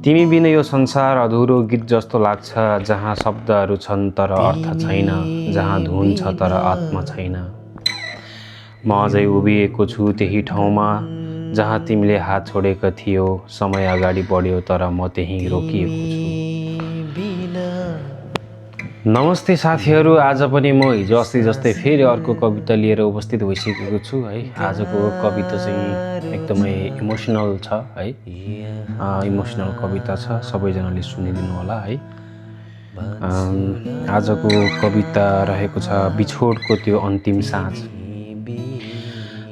तिमी बिना यो संसार अधुरो गीत जस्तो लाग्छ, जहाँ शब्दहरू छन् तर अर्थ छैन, जहाँ धुन छ तर आत्मा छैन। म अझै उभिएको छु त्यही ठाउँमा जहाँ तिमीले हात छोडेका थियौ। समय अगाडि बढ्यो तर म त्यहीँ रोकिएको छु। नमस्ते साथीहरू, आज पनि म हिजो अस्ति जस्तै फेरि अर्को कविता लिएर उपस्थित भइसकेको छु है। आजको कविता चाहिँ एकदमै इमोसनल छ है, इमोसनल कविता छ, सबैजनाले सुनिदिनु होला है। आजको कविता रहेको छ बिछोडको त्यो अन्तिम साँझ।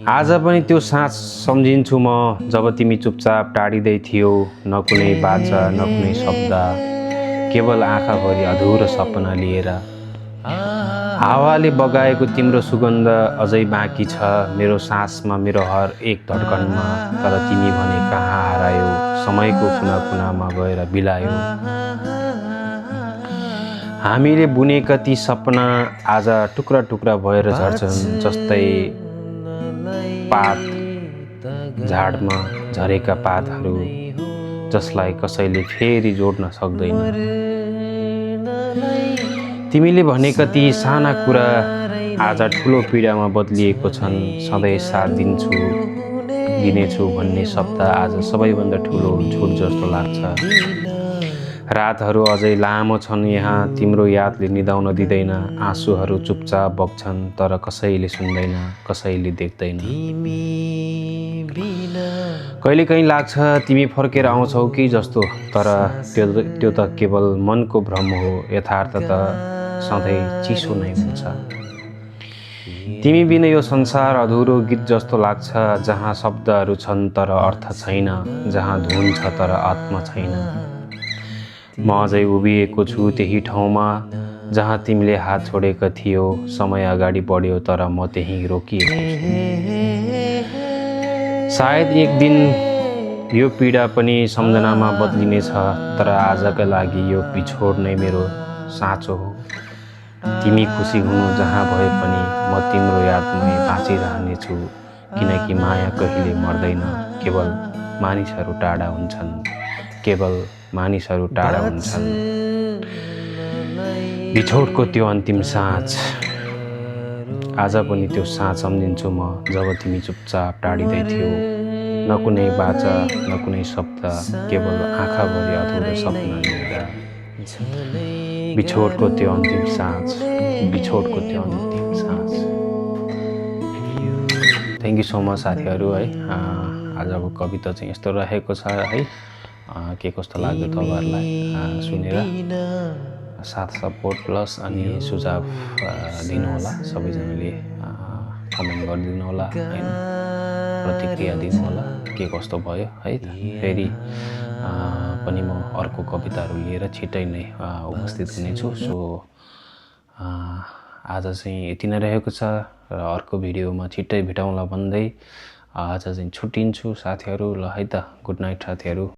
आज पनि त्यो साँझ सम्झिन्छु म, जब तिमी चुपचाप टाढिँदै थियौ। न कुनै बाचा न कुनै शब्द, केवल आँखाभरि अधुरो सपना लिएर। हावाले बगाएको तिम्रो सुगन्ध अझै बाँकी छ मेरो सासमा, मेरो हर एक धड्कनमा। तर तिमी भने कहाँ हरायो, समयको कुना कुनामा गएर बिलायो। हामीले बुनेका ती सपना आज टुक्रा टुक्रा भएर झर्छन्, जस्तै पात झाडमा झरेका पातहरू, जसलाई कसैले फेरि जोड्न सक्दैन। तिमीले भनेका ती साना कुरा आज ठुलो पीडामा बदलिएको छन्। सधैँ साथ दिनेछु भन्ने शब्द आज सबैभन्दा ठुलो झुट जस्तो लाग्छ। रातहरू अझै लामो छन् यहाँ, तिम्रो यादले निदाउन दिँदैन। आँसुहरू चुपचाप बग्छन् तर कसैले सुन्दैन, कसैले देख्दैन। कहिलेकाहीँ लाग्छ तिमी फर्केर आउँछौ कि जस्तो, तर त्यो त केवल मनको भ्रम हो। यथार्थ त सधैँ चिसो नै हुन्छ। तिमी बिना यो संसार अधुरो गीत जस्तो लाग्छ, जहाँ शब्दहरू छन् तर अर्थ छैन, जहाँ धुन छ तर आत्मा छैन। म अझै उभिएको छु त्यही ठाउँमा जहाँ तिमीले हात छोडेका थियौ। समय अगाडि बढ्यो तर म त्यहीँ रोकिएको छु। सायद एक दिन यो पीडा पनि सम्झनामा बदलिनेछ, तर आजका लागि यो बिछोड नै मेरो साँचो हो। तिमी खुसी हुनु जहाँ भए पनि म तिम्रो यादमै बाँचिरहनेछु, किनकि माया कहिले मर्दैन, केवल मानिसहरू टाढा हुन्छन्, केवल मानिसहरू टाढा हुन्छन्। बिछोडको त्यो अन्तिम साँझ, आज पनि त्यो साँझ सम्झिन्छु म, जब तिमी चुपचाप टाढिँदै थियौ। न कुनै बाचा न कुनै शब्द, केवल आँखाभरि अधुरो सपना लिएर। बिछोडको त्यो अन्तिम साँझ, बिछोडको त्यो अन्तिम साँझ। थ्याङ्क यू सो मच साथीहरू है। आजको कविता चाहिँ यस्तो रहेको छ है। के कस्तो लाग्यो तपाईँहरूलाई सुनेर साथ सपोर्ट प्लस अनि सुझाव दिनुहोला। सबैजनाले कमेन्ट गरिदिनु होला होइन, प्रतिक्रिया दिनुहोला के कस्तो भयो है त। फेरि पनि म अर्को कविताहरू लिएर छिट्टै नै उपस्थित हुनेछु। सो आज चाहिँ यति नै रहेको छ र अर्को भिडियोमा छिट्टै भेटौँला भन्दै आज चाहिँ छुट्टिन्छु साथीहरू। ल है त, गुड नाइट साथीहरू।